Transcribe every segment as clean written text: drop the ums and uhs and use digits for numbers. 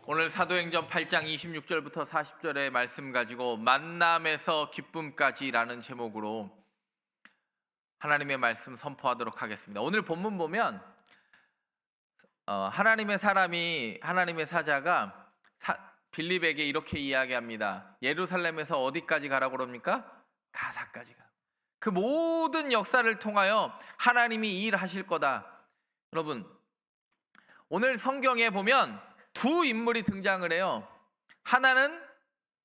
오늘 사도행전 8장 26절부터 40절의 말씀 가지고 만남에서 기쁨까지라는 제목으로 하나님의 말씀 선포하도록 하겠습니다. 오늘 본문 보면 하나님의 사람이 하나님의 사자가 빌립에게 이렇게 이야기합니다. 예루살렘에서 어디까지 가라고 그럽니까? 가사까지 가. 그 모든 역사를 통하여 하나님이 일하실 거다. 여러분, 오늘 성경에 보면 두 인물이 등장을 해요. 하나는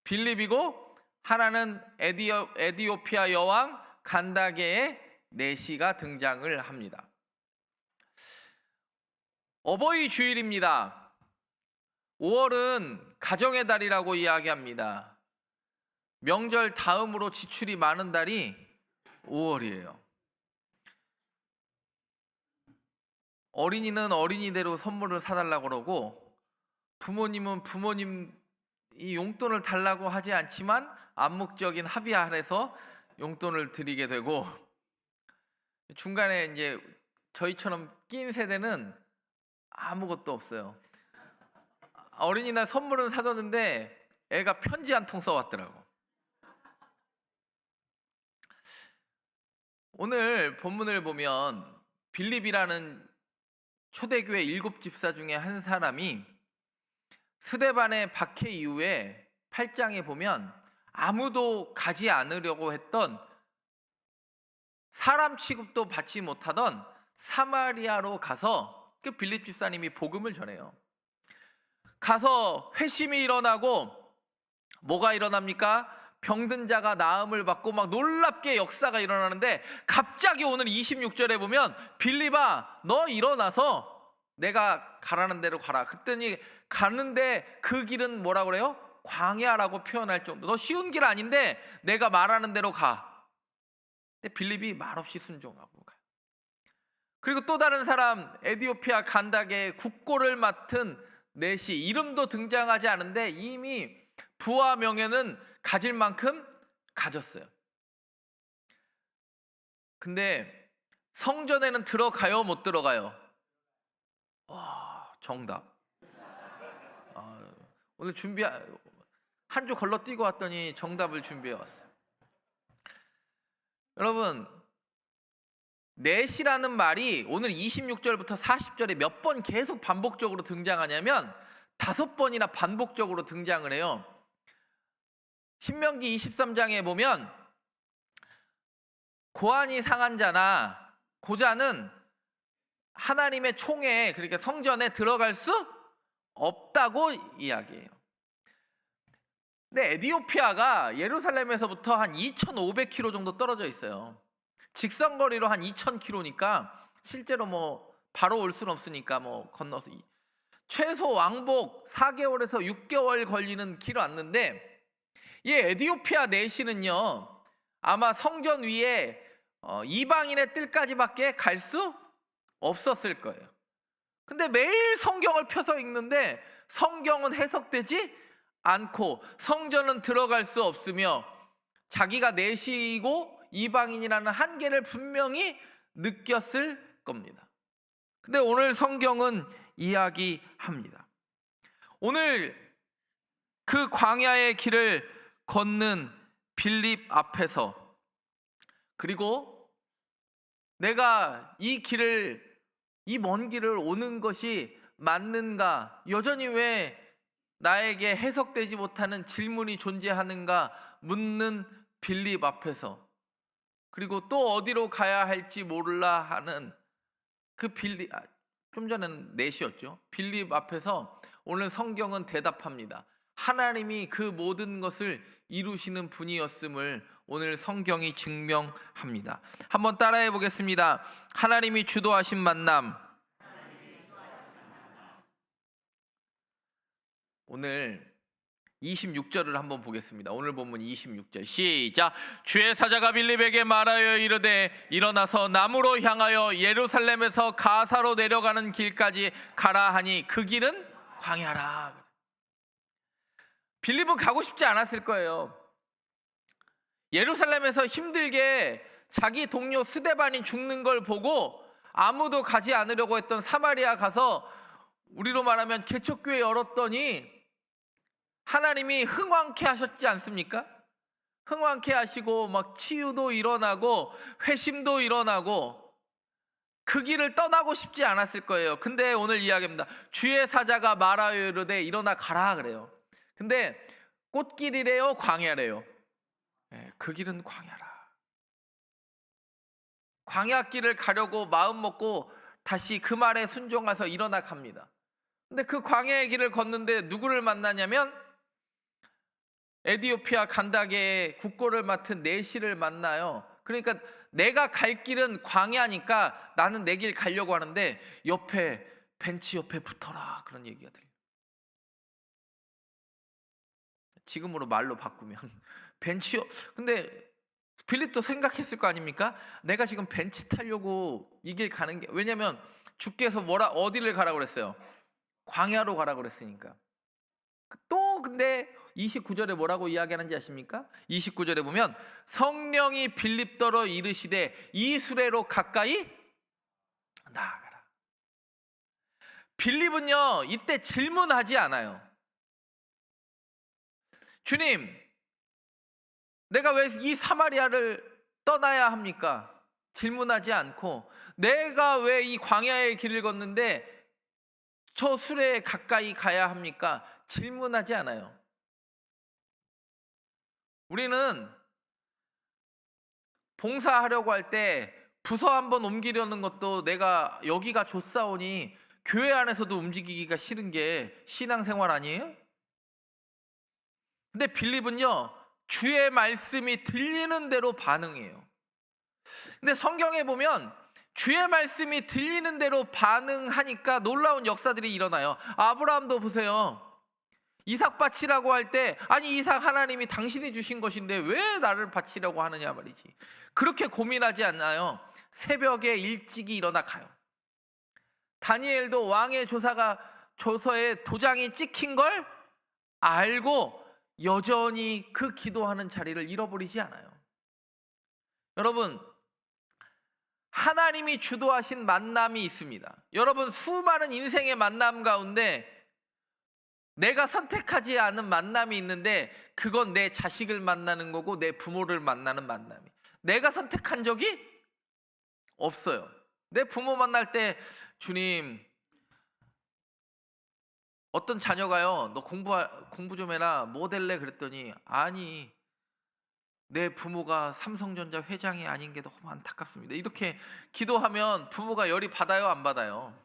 빌립이고 하나는 에디오피아 여왕 간다게의 내시가 등장을 합니다. 어버이 주일입니다. 5월은 가정의 달이라고 이야기합니다. 명절 다음으로 지출이 많은 달이 5월이에요. 어린이는 어린이대로 선물을 사달라고 그러고 부모님은 부모님 이 용돈을 달라고 하지 않지만 암묵적인 합의 안에서 용돈을 드리게 되고, 중간에 이제 저희처럼 낀 세대는 아무것도 없어요. 어린이날 선물은 사줬는데 애가 편지 한 통 써왔더라고. 오늘 본문을 보면 빌립이라는 초대교회 7집사 중에 한 사람이 스데반의 박해 이후에 8장에 보면 아무도 가지 않으려고 했던, 사람 취급도 받지 못하던 사마리아로 가서 그 빌립 집사님이 복음을 전해요. 가서 회심이 일어나고 뭐가 일어납니까? 병든 자가 나음을 받고 막 놀랍게 역사가 일어나는데, 갑자기 오늘 26절에 보면 빌립아 너 일어나서 내가 가라는 대로 가라. 그랬더니 가는데 그 길은 뭐라 그래요? 광야라고 표현할 정도. 너 쉬운 길 아닌데 내가 말하는 대로 가. 근데 빌립이 말없이 순종하고 가요. 그리고 또 다른 사람, 에디오피아 간다게의 국고를 맡은 내시, 이름도 등장하지 않은데 이미 부와 명예는 가질 만큼 가졌어요. 근데 성전에는 들어가요, 못 들어가요? 정답. 오늘 한 주 걸러뛰고 왔더니 정답을 준비해 왔어요. 여러분, 넷이라는 말이 오늘 26절부터 40절에 몇 번 계속 반복적으로 등장하냐면 5번이나 반복적으로 등장을 해요. 신명기 23장에 보면 고환이 상한 자나 고자는 하나님의 총회에, 그러니까 성전에 들어갈 수 없다고 이야기해요. 근데 에디오피아가 예루살렘에서부터 한 2,500km 정도 떨어져 있어요. 직선거리로 한 2,000km니까 실제로 뭐 바로 올 수는 없으니까 뭐 건너서 최소 왕복 4개월에서 6개월 걸리는 길 왔는데, 이 에디오피아 내시는요 아마 성전 위에 이방인의 뜰까지밖에 갈 수 없었을 거예요. 근데 매일 성경을 펴서 읽는데 성경은 해석되지 않고 성전은 들어갈 수 없으며 자기가 내시이고 이방인이라는 한계를 분명히 느꼈을 겁니다. 근데 오늘 성경은 이야기합니다. 오늘 그 광야의 길을 걷는 빌립 앞에서, 그리고 내가 이 먼 길을 오는 것이 맞는가, 여전히 왜 나에게 해석되지 못하는 질문이 존재하는가 묻는 빌립 앞에서, 그리고 또 어디로 가야 할지 몰라 하는 그 빌립, 좀 전에는 넷이었죠. 빌립 앞에서 오늘 성경은 대답합니다. 하나님이 그 모든 것을 이루시는 분이었음을 오늘 성경이 증명합니다. 한번 따라해 보겠습니다. 하나님이 주도하신 만남. 오늘 26절을 한번 보겠습니다. 오늘 본문 26절 시작. 주의 사자가 빌립에게 말하여 이르되 일어나서 남으로 향하여 예루살렘에서 가사로 내려가는 길까지 가라 하니 그 길은 광야라. 빌립은 가고 싶지 않았을 거예요. 예루살렘에서 힘들게 자기 동료 스데반이 죽는 걸 보고 아무도 가지 않으려고 했던 사마리아 가서 우리로 말하면 개척교회 열었더니 하나님이 흥왕케 하셨지 않습니까? 흥왕케 하시고 막 치유도 일어나고 회심도 일어나고 그 길을 떠나고 싶지 않았을 거예요. 근데 오늘 이야기합니다. 주의 사자가 말하여 이르되 일어나 가라 그래요. 근데 꽃길이래요, 광야래요? 그 길은 광야라. 광야길을 가려고 마음 먹고 다시 그 말에 순종해서 일어나 갑니다. 근데 그 광야의 길을 걷는데 누구를 만나냐면 에디오피아 간다게의 국고를 맡은 내시를 만나요. 그러니까 내가 갈 길은 광야니까 나는 내 길 가려고 하는데 옆에 벤치 옆에 붙어라 그런 얘기가 들려요. 지금으로 말로 바꾸면 근데 빌립도 생각했을 거 아닙니까? 내가 지금 벤치 타려고 이 길 가는 게, 왜냐면 주께서 어디를 가라고 그랬어요? 광야로 가라고 그랬으니까. 또 근데 29절에 뭐라고 이야기하는지 아십니까? 29절에 보면 성령이 빌립더러 이르시되 이 수레로 가까이 나아가라. 빌립은요 이때 질문하지 않아요. 주님, 내가 왜 이 사마리아를 떠나야 합니까? 질문하지 않고, 내가 왜 이 광야의 길을 걷는데 저 수레에 가까이 가야 합니까? 질문하지 않아요. 우리는 봉사하려고 할 때 부서 한번 옮기려는 것도 내가 여기가 좋사오니 교회 안에서도 움직이기가 싫은 게 신앙생활 아니에요? 근데 빌립은요 주의 말씀이 들리는 대로 반응해요. 근데 성경에 보면 주의 말씀이 들리는 대로 반응하니까 놀라운 역사들이 일어나요. 아브라함도 보세요. 이삭 바치라고 할 때, 아니 이삭 하나님이 당신이 주신 것인데 왜 나를 바치려고 하느냐 말이지. 그렇게 고민하지 않나요? 새벽에 일찍이 일어나 가요. 다니엘도 왕의 조서에 도장이 찍힌 걸 알고 여전히 그 기도하는 자리를 잃어버리지 않아요. 여러분, 하나님이 주도하신 만남이 있습니다. 여러분, 수많은 인생의 만남 가운데 내가 선택하지 않은 만남이 있는데 그건 내 자식을 만나는 거고 내 부모를 만나는 만남이, 내가 선택한 적이 없어요. 내 부모 만날 때 주님, 어떤 자녀가요 너 공부 좀 해라 뭐 될래 그랬더니, 아니 내 부모가 삼성전자 회장이 아닌 게 너무 안타깝습니다. 이렇게 기도하면 부모가 열이 받아요, 안 받아요?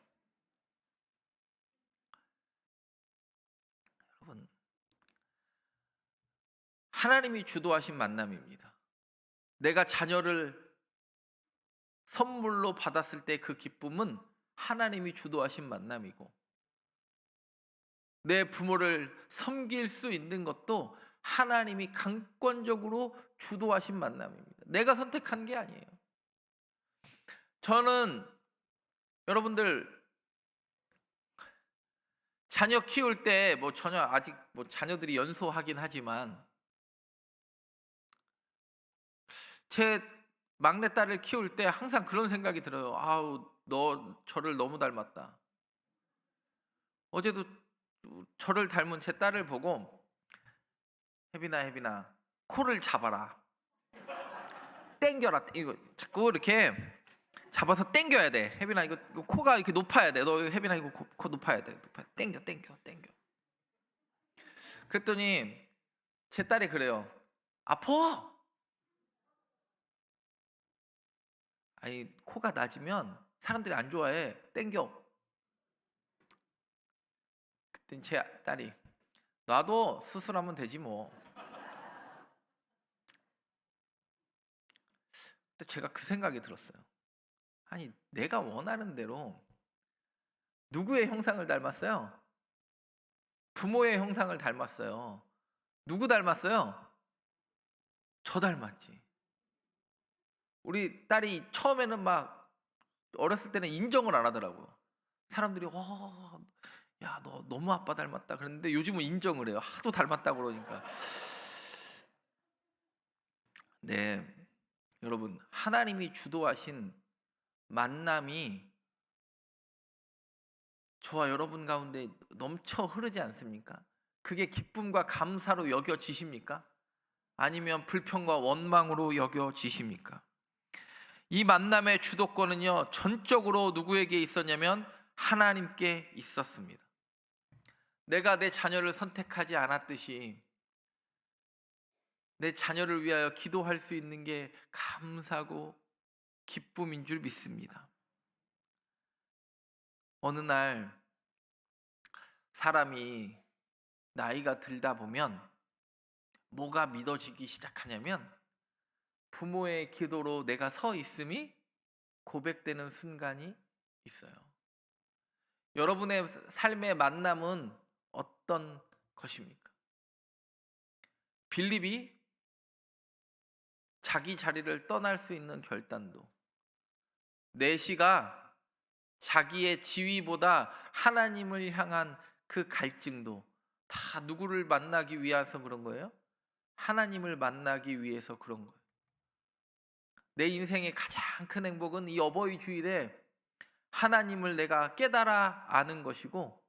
여러분, 하나님이 주도하신 만남입니다. 내가 자녀를 선물로 받았을 때 그 기쁨은 하나님이 주도하신 만남이고, 내 부모를 섬길 수 있는 것도 하나님이 강권적으로 주도하신 만남입니다. 내가 선택한 게 아니에요. 저는 여러분들 자녀 키울 때 전혀 아직 자녀들이 연소하긴 하지만 제 막내딸을 키울 때 항상 그런 생각이 들어요. 아우, 너 저를 너무 닮았다. 어제도 저를 닮은 제 딸을 보고, 혜빈아 코를 잡아라, 땡겨라, 이거 자꾸 이렇게 잡아서 땡겨야 돼. 혜빈아 이거 코가 이렇게 높아야 돼. 너 혜빈아 이거 코 높아야 돼. 땡겨. 그랬더니 제 딸이 그래요. 아파. 아니 코가 낮으면 사람들이 안 좋아해. 땡겨. 그랬더니 제 딸이, 나도 수술하면 되지 뭐. 근데 제가 그 생각이 들었어요. 아니 내가 원하는 대로 누구의 형상을 닮았어요? 부모의 형상을 닮았어요. 누구 닮았어요? 저 닮았지. 우리 딸이 처음에는 막 어렸을 때는 인정을 안 하더라고요. 사람들이 야, 너 너무 아빠 닮았다 그랬는데 요즘은 인정을 해요. 하도 닮았다고 그러니까. 네, 여러분, 하나님이 주도하신 만남이 저와 여러분 가운데 넘쳐 흐르지 않습니까? 그게 기쁨과 감사로 여겨지십니까? 아니면 불평과 원망으로 여겨지십니까? 이 만남의 주도권은요, 전적으로 누구에게 있었냐면 하나님께 있었습니다. 내가 내 자녀를 선택하지 않았듯이 내 자녀를 위하여 기도할 수 있는 게 감사고 기쁨인 줄 믿습니다. 어느 날 사람이 나이가 들다 보면 뭐가 믿어지기 시작하냐면 부모의 기도로 내가 서 있음이 고백되는 순간이 있어요. 여러분의 삶의 만남은 어떤 것입니까? 빌립이 자기 자리를 떠날 수 있는 결단도, 내시가 자기의 지위보다 하나님을 향한 그 갈증도 다 누구를 만나기 위해서 그런 거예요? 하나님을 만나기 위해서 그런 거예요. 내 인생의 가장 큰 행복은 이 어버이 주일에 하나님을 내가 깨달아 아는 것이고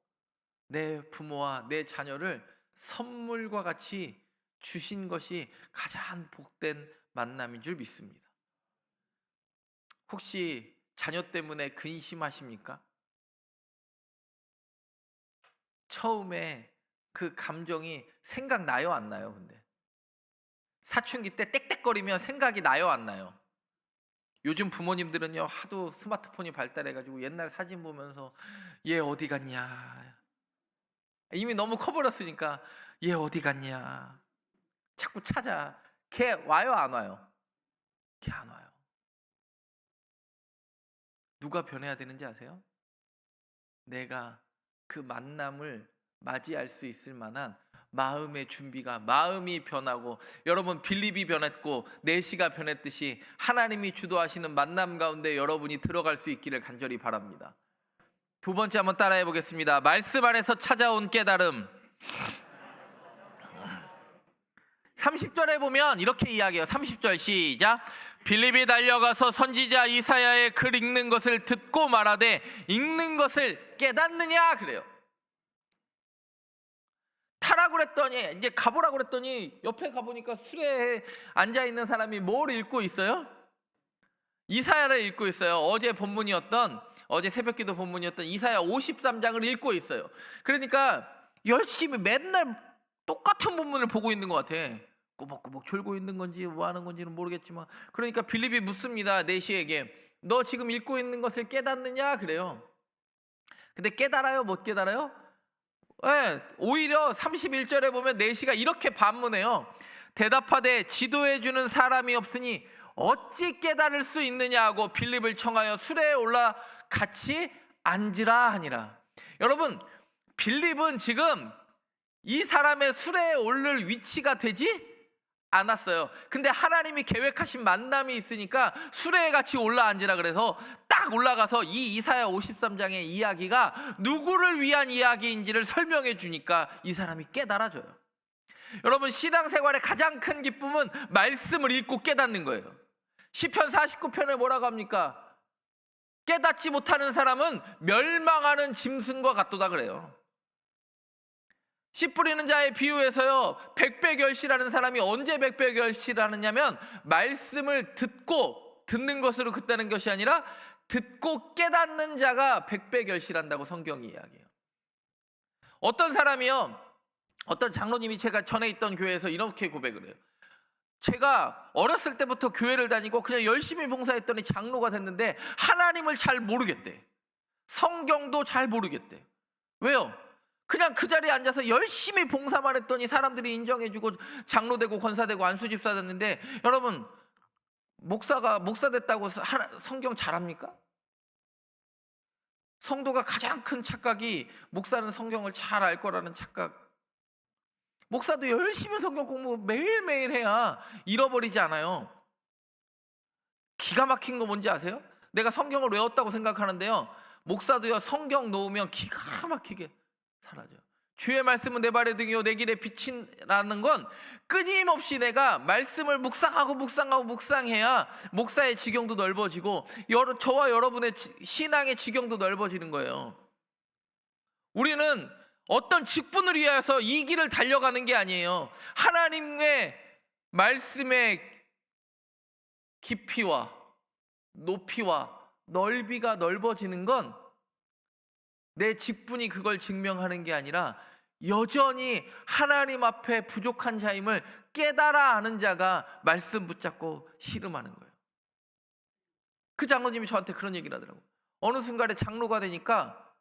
내 부모와 내 자녀를 선물과 같이 주신 것이 가장 복된 만남인 줄 믿습니다. 혹시 자녀 때문에 근심하십니까? 처음에 그 감정이 생각나요, 안 나요? 근데 사춘기 때 땡땡거리면 생각이 나요, 안 나요? 요즘 부모님들은요, 하도 스마트폰이 발달해가지고 옛날 사진 보면서 얘 어디 갔냐, 이미 너무 커버렸으니까 얘 어디 갔냐 자꾸 찾아. 걔 와요, 안 와요? 걔 안 와요. 누가 변해야 되는지 아세요? 내가 그 만남을 맞이할 수 있을 만한 마음의 준비가, 마음이 변하고, 여러분 빌립이 변했고 내시가 변했듯이 하나님이 주도하시는 만남 가운데 여러분이 들어갈 수 있기를 간절히 바랍니다. 두 번째 한번 따라해 보겠습니다. 말씀 안에서 찾아온 깨달음. 30절에 보면 이렇게 이야기해요. 30절 시작. 빌립이 달려가서 선지자 이사야의 글 읽는 것을 듣고 말하되 읽는 것을 깨닫느냐 그래요. 타라고 그랬더니, 이제 가보라고 그랬더니 옆에 가보니까 수레에 앉아있는 사람이 뭘 읽고 있어요? 이사야를 읽고 있어요. 어제 새벽기도 본문이었던 이사야 53장을 읽고 있어요. 그러니까 열심히 맨날 똑같은 본문을 보고 있는 것 같아. 꾸벅꾸벅 졸고 있는 건지 뭐 하는 건지는 모르겠지만, 그러니까 빌립이 묻습니다. 내시에게 너 지금 읽고 있는 것을 깨닫느냐 그래요. 근데 깨달아요, 못 깨달아요? 네, 오히려 31절에 보면 내시가 이렇게 반문해요. 대답하되 지도해주는 사람이 없으니 어찌 깨달을 수 있느냐 하고 빌립을 청하여 수레에 올라 같이 앉으라 하니라. 여러분, 빌립은 지금 이 사람의 수레에 오를 위치가 되지 않았어요. 근데 하나님이 계획하신 만남이 있으니까 수레에 같이 올라앉으라 그래서 딱 올라가서 이 이사야 53장의 이야기가 누구를 위한 이야기인지를 설명해 주니까 이 사람이 깨달아져요. 여러분, 신앙생활의 가장 큰 기쁨은 말씀을 읽고 깨닫는 거예요. 시편 49편에 뭐라고 합니까? 깨닫지 못하는 사람은 멸망하는 짐승과 같도다 그래요. 씨 뿌리는 자의 비유에서요, 백배결실하는 사람이 언제 백배결실하느냐면 말씀을 듣는 것으로 그다는 것이 아니라 듣고 깨닫는 자가 백배결실한다고 성경이 이야기해요. 어떤 사람이요, 어떤 장로님이 제가 전에 있던 교회에서 이렇게 고백을 해요. 제가 어렸을 때부터 교회를 다니고 그냥 열심히 봉사했더니 장로가 됐는데 하나님을 잘 모르겠대. 성경도 잘 모르겠대. 왜요? 그냥 그 자리에 앉아서 열심히 봉사만 했더니 사람들이 인정해주고 장로되고 권사되고 안수집사 됐는데, 여러분, 목사 됐다고 성경 잘합니까? 성도가 가장 큰 착각이 목사는 성경을 잘 알 거라는 착각. 목사도 열심히 성경 공부 매일매일 해야 잃어버리지 않아요. 기가 막힌 거 뭔지 아세요? 내가 성경을 외웠다고 생각하는데요, 목사도요 성경 놓으면 기가 막히게 사라져요. 주의 말씀은 내 발의 등이요 내 길의 빛이라는 건 끊임없이 내가 말씀을 묵상해야 목사의 지경도 넓어지고 저와 여러분의 신앙의 지경도 넓어지는 거예요. 우리는 어떤 직분을 위해서 이 길을 달려가는 게 아니에요. 하나님의 말씀의 깊이와 높이와 넓이가 넓어지는 건 내 직분이 그걸 증명하는 게 아니라 여전히 하나님 앞에 부족한 자임을 깨달아 아는 자가 말씀 붙잡고 씨름하는 거예요. 그 장로님이 저한테 그런 얘기를 하더라고요. 어느 순간에 장로가 되니까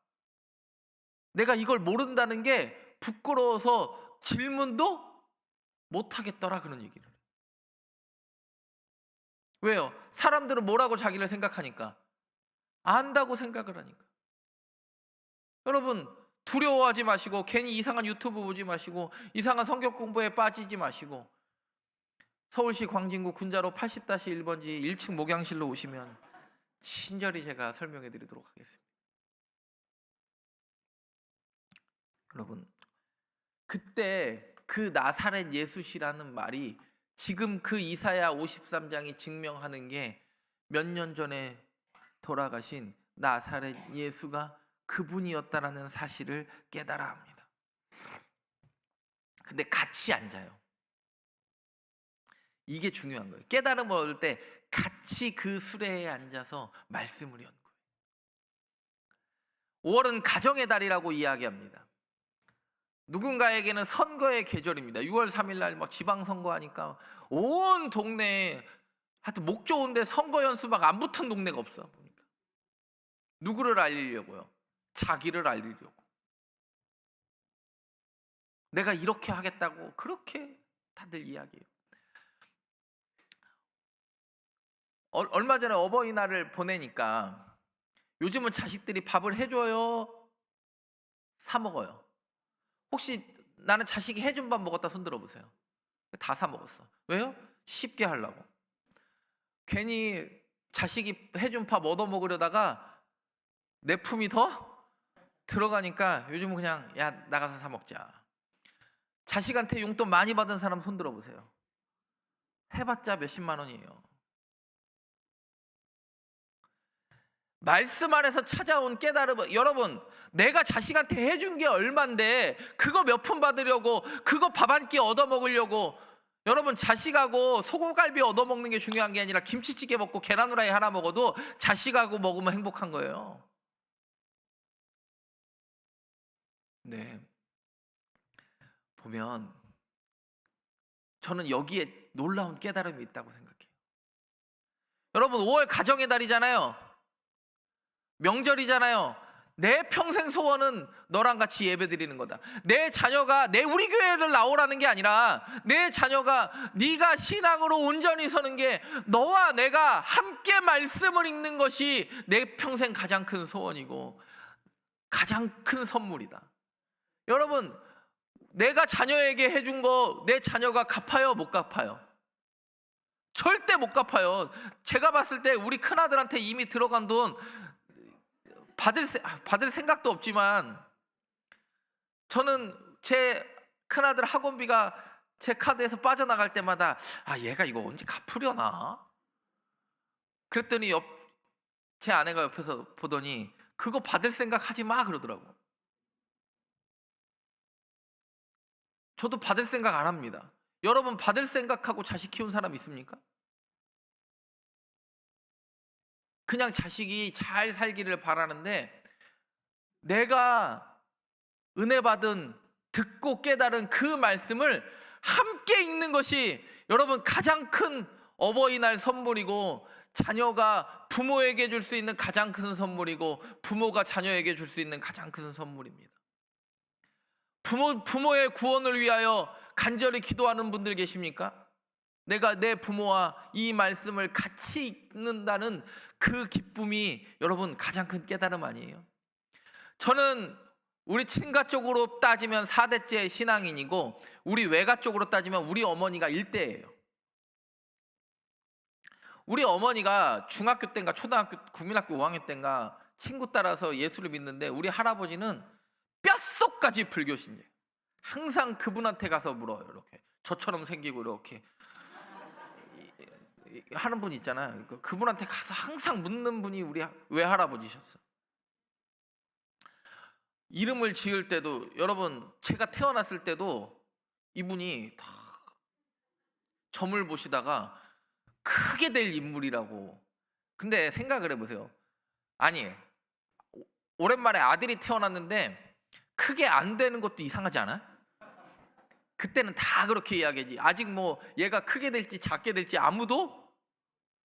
내가 이걸 모른다는 게 부끄러워서 질문도 못하겠더라, 그런 얘기를 해요. 왜요? 사람들은 뭐라고 자기를 생각하니까, 안다고 생각을 하니까. 여러분, 두려워하지 마시고 괜히 이상한 유튜브 보지 마시고 이상한 성경 공부에 빠지지 마시고 서울시 광진구 군자로 80-1번지 1층 목양실로 오시면 친절히 제가 설명해 드리도록 하겠습니다. 여러분, 그때 그 나사렛 예수시라는 말이 지금 그 이사야 53장이 증명하는 게 몇 년 전에 돌아가신 나사렛 예수가 그분이었다라는 사실을 깨달아 합니다. 근데 같이 앉아요. 이게 중요한 거예요. 깨달음을 얻을 때 같이 그 수레에 앉아서 말씀을 연구해요. 5월은 가정의 달이라고 이야기합니다. 누군가에게는 선거의 계절입니다. 6월 3일 날 막 지방선거 하니까 온 동네에 하여튼 목 좋은데 선거 연수 막 안 붙은 동네가 없어. 보니까. 누구를 알리려고요? 자기를 알리려고. 내가 이렇게 하겠다고 그렇게 다들 이야기해요. 얼마 전에 어버이날을 보내니까 요즘은 자식들이 밥을 해줘요? 사 먹어요? 혹시 나는 자식이 해준 밥 먹었다 손 들어보세요. 다 사 먹었어. 왜요? 쉽게 하려고. 괜히 자식이 해준 밥 얻어 먹으려다가 내 품이 더 들어가니까 요즘은 그냥 야 나가서 사 먹자. 자식한테 용돈 많이 받은 사람 손 들어보세요. 해봤자 몇십만 원이에요. 말씀 안에서 찾아온 깨달음, 여러분 내가 자식한테 해준 게 얼만데 그거 몇 푼 받으려고 그거 밥 한 끼 얻어 먹으려고. 여러분 자식하고 소고갈비 얻어 먹는 게 중요한 게 아니라 김치찌개 먹고 계란 후라이 하나 먹어도 자식하고 먹으면 행복한 거예요. 네, 보면 저는 여기에 놀라운 깨달음이 있다고 생각해요. 여러분 5월 가정의 달이잖아요. 명절이잖아요. 내 평생 소원은 너랑 같이 예배 드리는 거다. 내 자녀가 우리 교회를 나오라는 게 아니라 내 자녀가 네가 신앙으로 온전히 서는 게 너와 내가 함께 말씀을 읽는 것이 내 평생 가장 큰 소원이고 가장 큰 선물이다. 여러분 내가 자녀에게 해준 거 내 자녀가 갚아요? 못 갚아요? 절대 못 갚아요. 제가 봤을 때 우리 큰아들한테 이미 들어간 돈 받을 생각도 없지만 저는 제 큰아들 학원비가 제 카드에서 빠져나갈 때마다 얘가 이거 언제 갚으려나? 그랬더니 제 아내가 옆에서 보더니 그거 받을 생각 하지 마 그러더라고. 저도 받을 생각 안 합니다. 여러분 받을 생각하고 자식 키운 사람 있습니까? 그냥 자식이 잘 살기를 바라는데 내가 은혜 받은 듣고 깨달은 그 말씀을 함께 읽는 것이 여러분 가장 큰 어버이날 선물이고 자녀가 부모에게 줄 수 있는 가장 큰 선물이고 부모가 자녀에게 줄 수 있는 가장 큰 선물입니다. 부모의 구원을 위하여 간절히 기도하는 분들 계십니까? 내가 내 부모와 이 말씀을 같이 읽는다는 그 기쁨이 여러분 가장 큰 깨달음 아니에요? 저는 우리 친가 쪽으로 따지면 4대째 신앙인이고 우리 외가 쪽으로 따지면 우리 어머니가 1대예요. 우리 어머니가 중학교 때인가 초등학교 국민학교 5학년 때인가 친구 따라서 예수를 믿는데 우리 할아버지는 뼛속까지 불교신이에요. 항상 그분한테 가서 물어요. 이렇게 저처럼 생기고 이렇게 하는 분 있잖아요. 그분한테 가서 항상 묻는 분이 우리 외할아버지셨어요. 이름을 지을 때도 여러분 제가 태어났을 때도 이분이 다 점을 보시다가 크게 될 인물이라고. 근데 생각을 해보세요. 아니 오랜만에 아들이 태어났는데 크게 안 되는 것도 이상하지 않아? 그때는 다 그렇게 이야기하지. 아직 뭐 얘가 크게 될지 작게 될지 아무도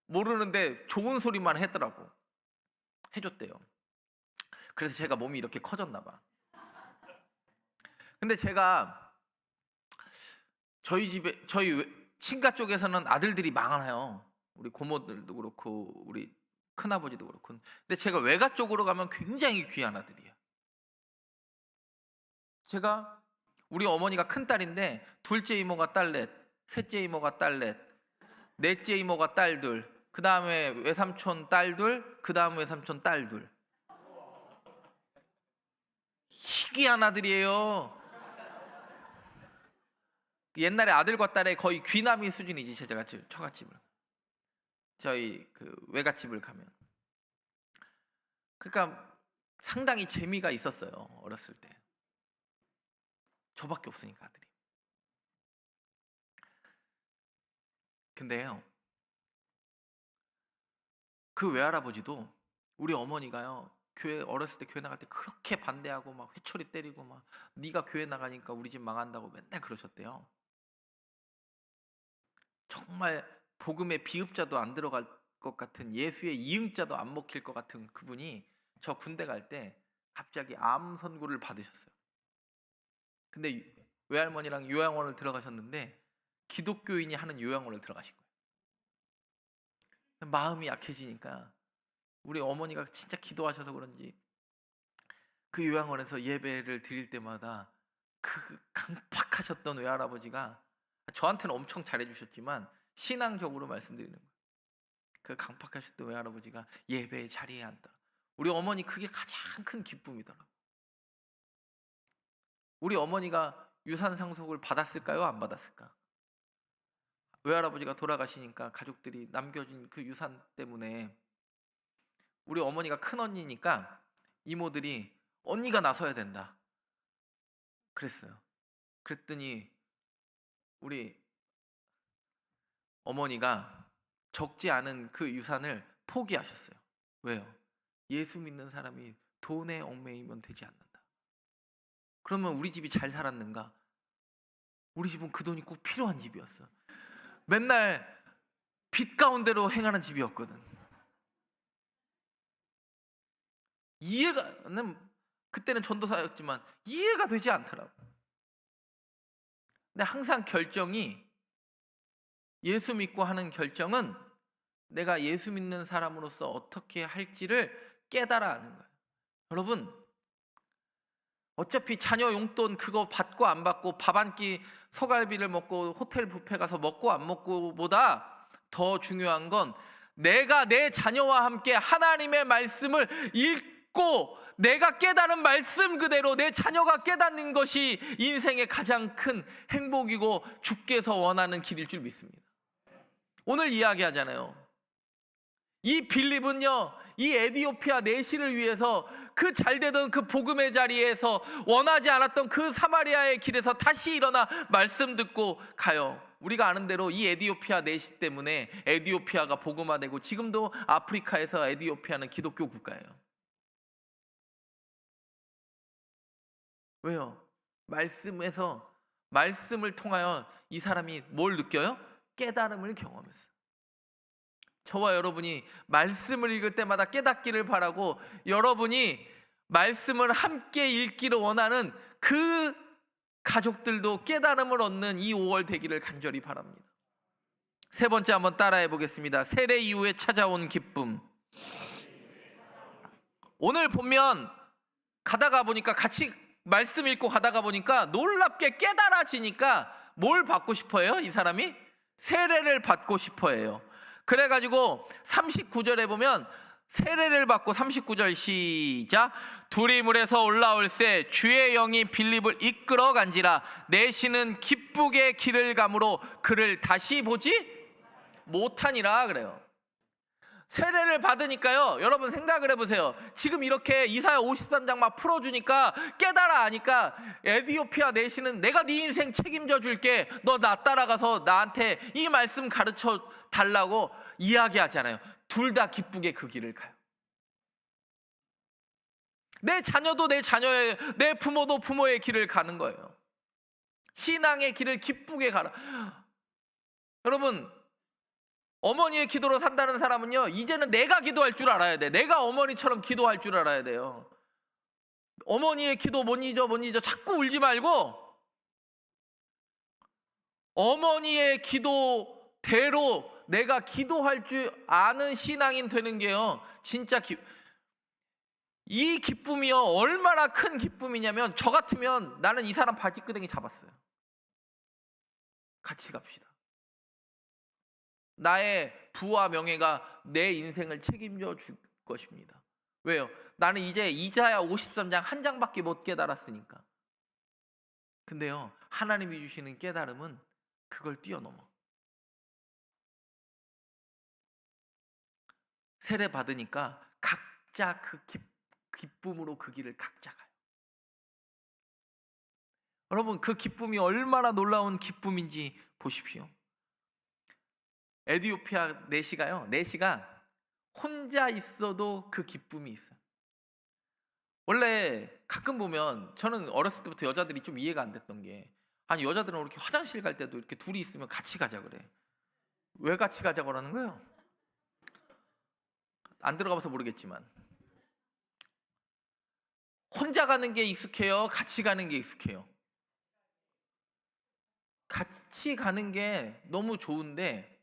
모르는데 좋은 소리만 했더라고. 해줬대요. 그래서 제가 몸이 이렇게 커졌나 봐. 근데 제가 저희 집에 저희 친가 쪽에서는 아들들이 많아요. 우리 고모들도 그렇고 우리 큰아버지도 그렇고. 근데 제가 외가 쪽으로 가면 굉장히 귀한 아들이에요. 제가 우리 어머니가 큰 딸인데 둘째 이모가 딸넷, 셋째 이모가 딸넷, 넷째 이모가 딸둘, 그 다음에 외삼촌 딸둘, 그 다음 외삼촌 딸둘. 희귀한 아들이에요. 옛날에 아들과 딸의 거의 귀남이 수준이지. 제가 처갓집을 저희 그 외갓집을 가면. 그러니까 상당히 재미가 있었어요. 어렸을 때. 저밖에 없으니까 아들이. 근데요, 그 외할아버지도 우리 어머니가요 교회 어렸을 때 교회 나갈 때 그렇게 반대하고 막 회초리 때리고 막 네가 교회 나가니까 우리 집 망한다고 맨날 그러셨대요. 정말 복음의 비읍자도 안 들어갈 것 같은, 예수의 이응자도 안 먹힐 것 같은 그분이 저 군대 갈 때 갑자기 암 선고를 받으셨어요. 근데 외할머니랑 요양원을 들어가셨는데 기독교인이 하는 요양원을 들어가신 거예요. 마음이 약해지니까 우리 어머니가 진짜 기도하셔서 그런지 그 요양원에서 예배를 드릴 때마다 그 강팍하셨던 외할아버지가 저한테는 엄청 잘해주셨지만 신앙적으로 말씀드리는 거예요. 그 강팍하셨던 외할아버지가 예배의 자리에 앉다. 우리 어머니 그게 가장 큰 기쁨이더라고요. 우리 어머니가 유산 상속을 받았을까요? 안 받았을까? 외할아버지가 돌아가시니까 가족들이 남겨진 그 유산 때문에 우리 어머니가 큰 언니니까 이모들이 언니가 나서야 된다 그랬어요. 그랬더니 우리 어머니가 적지 않은 그 유산을 포기하셨어요. 왜요? 예수 믿는 사람이 돈에 얽매이면 되지 않는다. 그러면 우리 집이 잘 살았는가? 우리 집은 그 돈이 꼭 필요한 집이었어. 맨날 빚 가운데로 행하는 집이었거든. 이해가는 그때는 전도사였지만 이해가 되지 않더라고. 근데 항상 결정이, 예수 믿고 하는 결정은 내가 예수 믿는 사람으로서 어떻게 할지를 깨달아 하는 거예요. 여러분, 어차피 자녀 용돈 그거 받고 안 받고 밥 한 끼 서갈비를 먹고 호텔 뷔페 가서 먹고 안 먹고 보다 더 중요한 건 내가 내 자녀와 함께 하나님의 말씀을 읽고 내가 깨달은 말씀 그대로 내 자녀가 깨닫는 것이 인생의 가장 큰 행복이고 주께서 원하는 길일 줄 믿습니다. 오늘 이야기하잖아요. 이 빌립은요, 이 에디오피아 내시를 위해서 그 잘되던 그 복음의 자리에서 원하지 않았던 그 사마리아의 길에서 다시 일어나 말씀 듣고 가요. 우리가 아는 대로 이 에디오피아 내시 때문에 에디오피아가 복음화되고 지금도 아프리카에서 에디오피아는 기독교 국가예요. 왜요? 말씀을 통하여 이 사람이 뭘 느껴요? 깨달음을 경험했어요. 저와 여러분이 말씀을 읽을 때마다 깨닫기를 바라고, 여러분이 말씀을 함께 읽기를 원하는 그 가족들도 깨달음을 얻는 이 5월 되기를 간절히 바랍니다. 세 번째 한번 따라해 보겠습니다. 세례 이후에 찾아온 기쁨. 오늘 보면 가다가 보니까, 같이 말씀 읽고 가다가 보니까 놀랍게 깨달아지니까 뭘 받고 싶어해요? 이 사람이 세례를 받고 싶어해요. 그래가지고 39절에 보면 세례를 받고, 39절 시작. 둘이 물에서 올라올새 주의 영이 빌립을 이끌어 간지라 내시는 기쁘게 길을 가므로 그를 다시 보지 못하니라 그래요. 세례를 받으니까요. 여러분 생각을 해보세요. 지금 이렇게 이사야 53장 막 풀어주니까 깨달아 하니까 에디오피아 내시는 내가 네 인생 책임져 줄게. 너 나 따라가서 나한테 이 말씀 가르쳐 달라고 이야기하잖아요. 둘 다 기쁘게 그 길을 가요. 내 자녀도 내 자녀의, 내 부모도 부모의 길을 가는 거예요. 신앙의 길을 기쁘게 가라. 여러분, 어머니의 기도로 산다는 사람은요, 이제는 내가 기도할 줄 알아야 돼. 내가 어머니처럼 기도할 줄 알아야 돼요. 어머니의 기도 못 잊어 자꾸 울지 말고 어머니의 기도대로 내가 기도할 줄 아는 신앙인 되는 게요, 진짜 이 기쁨이요 얼마나 큰 기쁨이냐면, 저 같으면 나는 이 사람 바지끄댕이 잡았어요. 같이 갑시다. 나의 부와 명예가 내 인생을 책임져 줄 것입니다. 왜요? 나는 이제 이사야 53장 한 장밖에 못 깨달았으니까. 근데요, 하나님이 주시는 깨달음은 그걸 뛰어넘어. 세례 받으니까 각자 그 기쁨으로 그 길을 각자 가요. 여러분, 그 기쁨이 얼마나 놀라운 기쁨인지 보십시오. 에디오피아 내시가 혼자 있어도 그 기쁨이 있어요. 원래 가끔 보면, 저는 어렸을 때부터 여자들이 좀 이해가 안 됐던 게, 아니 여자들은 이렇게 화장실 갈 때도 이렇게 둘이 있으면 같이 가자 그래. 왜 같이 가자 그러는 거예요? 안 들어가봐서 모르겠지만, 혼자 가는 게 익숙해요? 같이 가는 게 익숙해요? 같이 가는 게 너무 좋은데,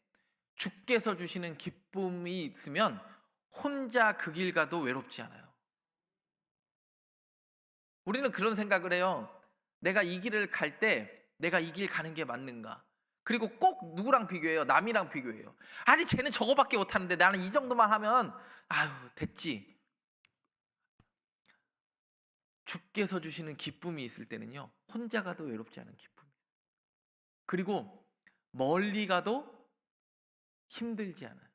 주께서 주시는 기쁨이 있으면 혼자 그 길 가도 외롭지 않아요. 우리는 그런 생각을 해요. 내가 이 길을 갈 때 내가 이 길 가는 게 맞는가? 그리고 꼭 누구랑 비교해요? 남이랑 비교해요. 아니 쟤는 저거밖에 못하는데 나는 이 정도만 하면 아유 됐지. 주께서 주시는 기쁨이 있을 때는요, 혼자 가도 외롭지 않은 기쁨. 그리고 멀리 가도 힘들지 않아요.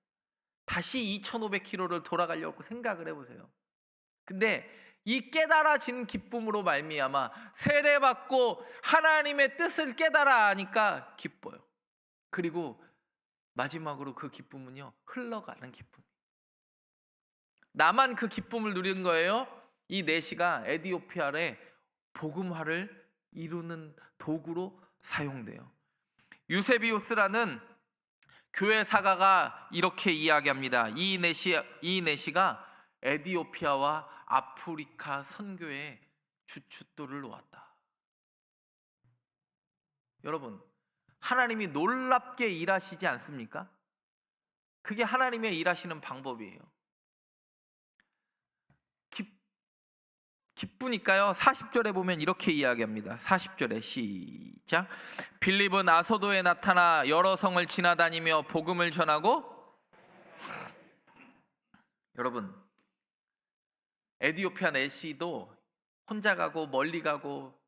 다시 2500km를 돌아가려고 생각을 해보세요. 근데 이 깨달아진 기쁨으로 말미암아 세례받고 하나님의 뜻을 깨달아 하니까 기뻐요. 그리고 마지막으로 그 기쁨은요, 흘러가는 기쁨. 나만 그 기쁨을 누린 거예요? 이 내시가 에디오피아의 복음화를 이루는 도구로 사용돼요. 유세비우스라는 교회 사가가 이렇게 이야기합니다. 이 내시가 에디오피아와 아프리카 선교에 주춧돌을 놓았다. 여러분, 하나님이 놀랍게 일하시지 않습니까? 그게 하나님의 일하시는 방법이에요. 기쁘니까요. 40절에 보면 이렇게 이야기합니다. 40절에 시작. 빌립은 아소도에 나타나 여러 성을 지나다니며 복음을 전하고, 여러분, 에디오피아 내시도 혼자 가고 멀리 가고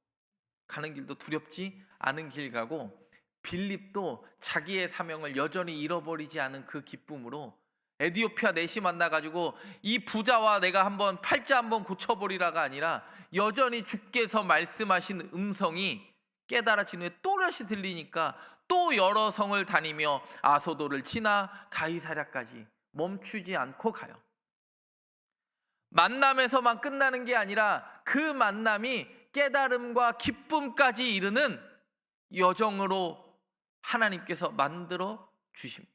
가는 길도 두렵지 않은 길 가고, 빌립도 자기의 사명을 여전히 잃어버리지 않은 그 기쁨으로 에디오피아 내시 만나가지고 이 부자와 내가 한번 팔자 한번 고쳐버리라가 아니라, 여전히 주께서 말씀하신 음성이 깨달아진 후에 또렷이 들리니까 또 여러 성을 다니며 아소도를 지나 가이사랴까지 멈추지 않고 가요. 만남에서만 끝나는 게 아니라 그 만남이 깨달음과 기쁨까지 이르는 여정으로 하나님께서 만들어 주십니다.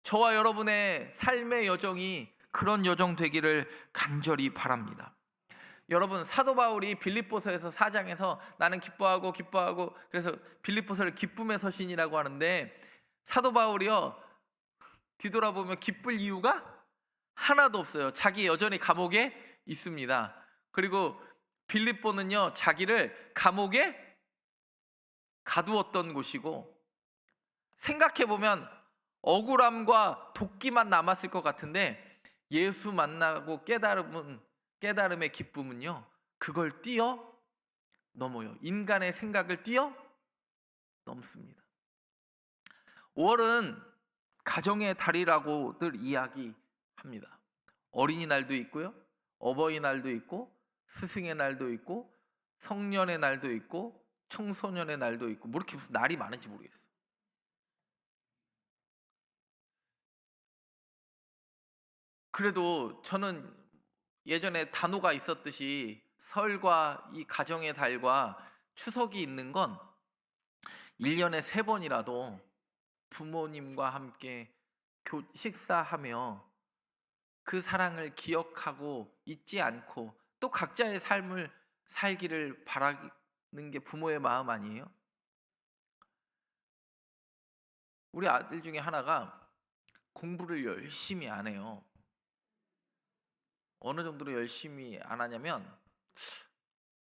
저와 여러분의 삶의 여정이 그런 여정 되기를 간절히 바랍니다. 여러분, 사도 바울이 빌립보서에서 4장에서 나는 기뻐하고 그래서 빌립보서를 기쁨의 서신이라고 하는데, 사도 바울이요 뒤돌아보면 기쁠 이유가 하나도 없어요. 자기 여전히 감옥에 있습니다. 그리고 빌립보는요 자기를 감옥에 가두었던 곳이고, 생각해보면 억울함과 도끼만 남았을 것 같은데, 예수 만나고 깨달음의 기쁨은요 그걸 뛰어넘어요. 인간의 생각을 뛰어넘습니다. 5월은 가정의 달이라고들 이야기합니다. 어린이날도 있고요, 어버이날도 있고, 스승의 날도 있고, 성년의 날도 있고, 청소년의 날도 있고, 뭐 이렇게 무슨 날이 많은지 모르겠어요. 그래도 저는 예전에 단오가 있었듯이 설과 이 가정의 달과 추석이 있는 건 1년에 3번이라도 부모님과 함께 식사하며 그 사랑을 기억하고 잊지 않고 또 각자의 삶을 살기를 바라는 게 부모의 마음 아니에요? 우리 아들 중에 하나가 공부를 열심히 안 해요. 어느 정도로 열심히 안 하냐면,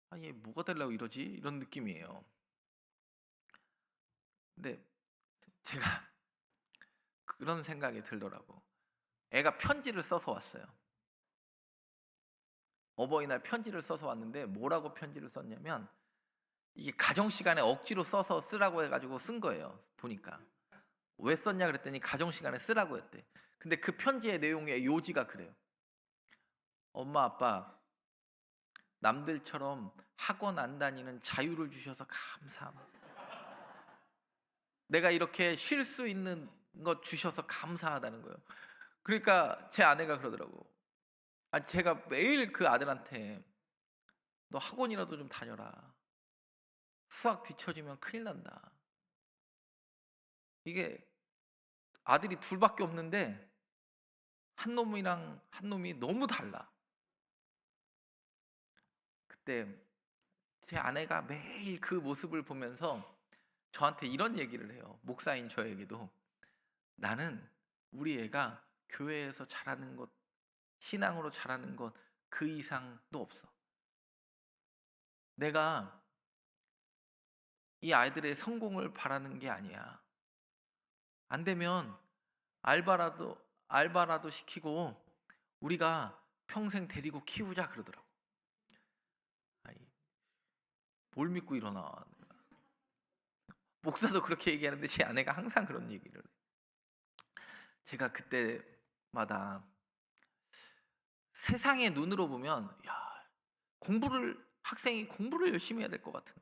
아, 얘 뭐가 되려고 이러지? 이런 느낌이에요. 근데 제가 그런 생각이 들더라고. 애가 편지를 써서 왔어요. 어버이날 편지를 써서 왔는데 뭐라고 편지를 썼냐면, 이게 가정 시간에 억지로 써서 쓰라고 해가지고 쓴 거예요. 보니까 왜 썼냐 그랬더니 가정 시간에 쓰라고 했대. 근데 그 편지의 내용의 요지가 그래요. 엄마 아빠, 남들처럼 학원 안 다니는 자유를 주셔서 감사합니다. 내가 이렇게 쉴 수 있는 것 주셔서 감사하다는 거예요. 그러니까 제 아내가 그러더라고. 아, 제가 매일 그 아들한테 너 학원이라도 좀 다녀라. 수학 뒤처지면 큰일 난다. 이게 아들이 둘밖에 없는데 한 놈이랑 한 놈이 너무 달라. 그때 제 아내가 매일 그 모습을 보면서 저한테 이런 얘기를 해요. 목사인 저에게도. 나는 우리 애가 교회에서 잘하는 것, 신앙으로 잘하는 것 그 이상도 없어. 내가 이 아이들의 성공을 바라는 게 아니야. 안 되면 알바라도 시키고 우리가 평생 데리고 키우자 그러더라고. 아이, 뭘 믿고 일어나. 목사도 그렇게 얘기하는데 제 아내가 항상 그런 얘기를 해. 제가 그때마다 세상의 눈으로 보면, 야, 학생이 공부를 열심히 해야 될 것 같은데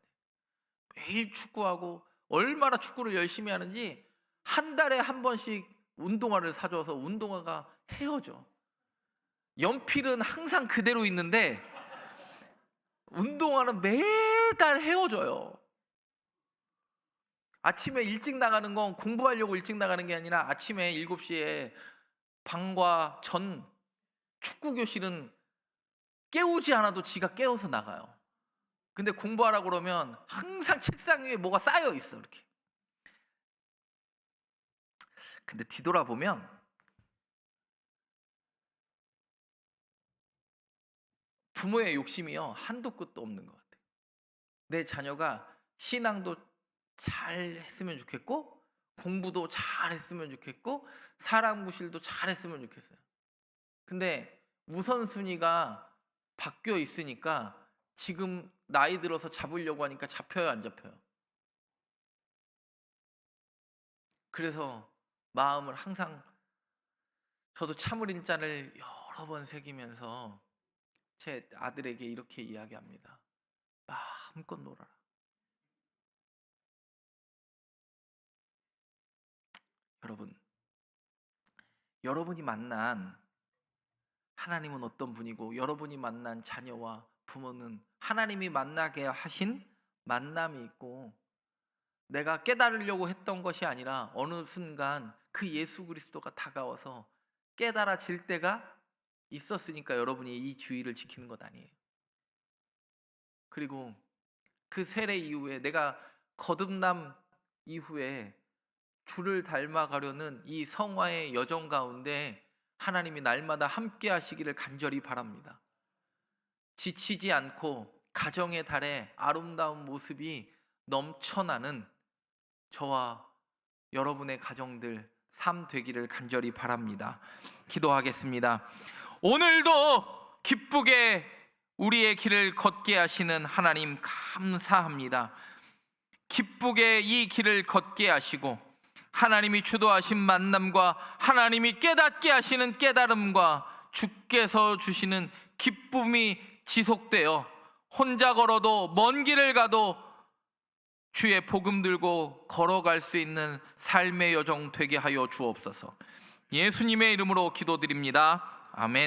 매일 축구하고 얼마나 축구를 열심히 하는지 한 달에 한 번씩 운동화를 사줘서 운동화가 헤어져. 연필은 항상 그대로 있는데 운동화는 매달 헤어져요. 아침에 일찍 나가는 건 공부하려고 일찍 나가는 게 아니라 아침에 7시에 방과 전 축구 교실은 깨우지 않아도 지가 깨워서 나가요. 근데 공부하라고 그러면 항상 책상 위에 뭐가 쌓여 있어 이렇게. 근데 뒤돌아보면 부모의 욕심이요 한도 끝도 없는 것 같아요. 내 자녀가 신앙도 잘 했으면 좋겠고 공부도 잘 했으면 좋겠고 사람 구실도 잘 했으면 좋겠어요. 근데 우선순위가 바뀌어 있으니까 지금 나이 들어서 잡으려고 하니까 잡혀요, 안 잡혀요? 그래서 마음을 항상 저도 참을인 잔을 여러 번 새기면서 제 아들에게 이렇게 이야기합니다. 마음껏 놀아라. 여러분, 여러분이 만난 하나님은 어떤 분이고 여러분이 만난 자녀와 부모는 하나님이 만나게 하신 만남이 있고 내가 깨달으려고 했던 것이 아니라 어느 순간 그 예수 그리스도가 다가와서 깨달아질 때가 있었으니까 여러분이 이 주의를 지키는 것 아니에요. 그리고 그 세례 이후에 내가 거듭남 이후에 주를 닮아가려는 이 성화의 여정 가운데 하나님이 날마다 함께 하시기를 간절히 바랍니다. 지치지 않고 가정의 달에 아름다운 모습이 넘쳐나는 저와 여러분의 가정들 삶 되기를 간절히 바랍니다. 기도하겠습니다. 오늘도 기쁘게 우리의 길을 걷게 하시는 하나님 감사합니다. 기쁘게 이 길을 걷게 하시고 하나님이 주도하신 만남과 하나님이 깨닫게 하시는 깨달음과 주께서 주시는 기쁨이 지속되어 혼자 걸어도 먼 길을 가도 주의 복음 들고 걸어갈 수 있는 삶의 여정 되게 하여 주옵소서. 예수님의 이름으로 기도드립니다. 아멘.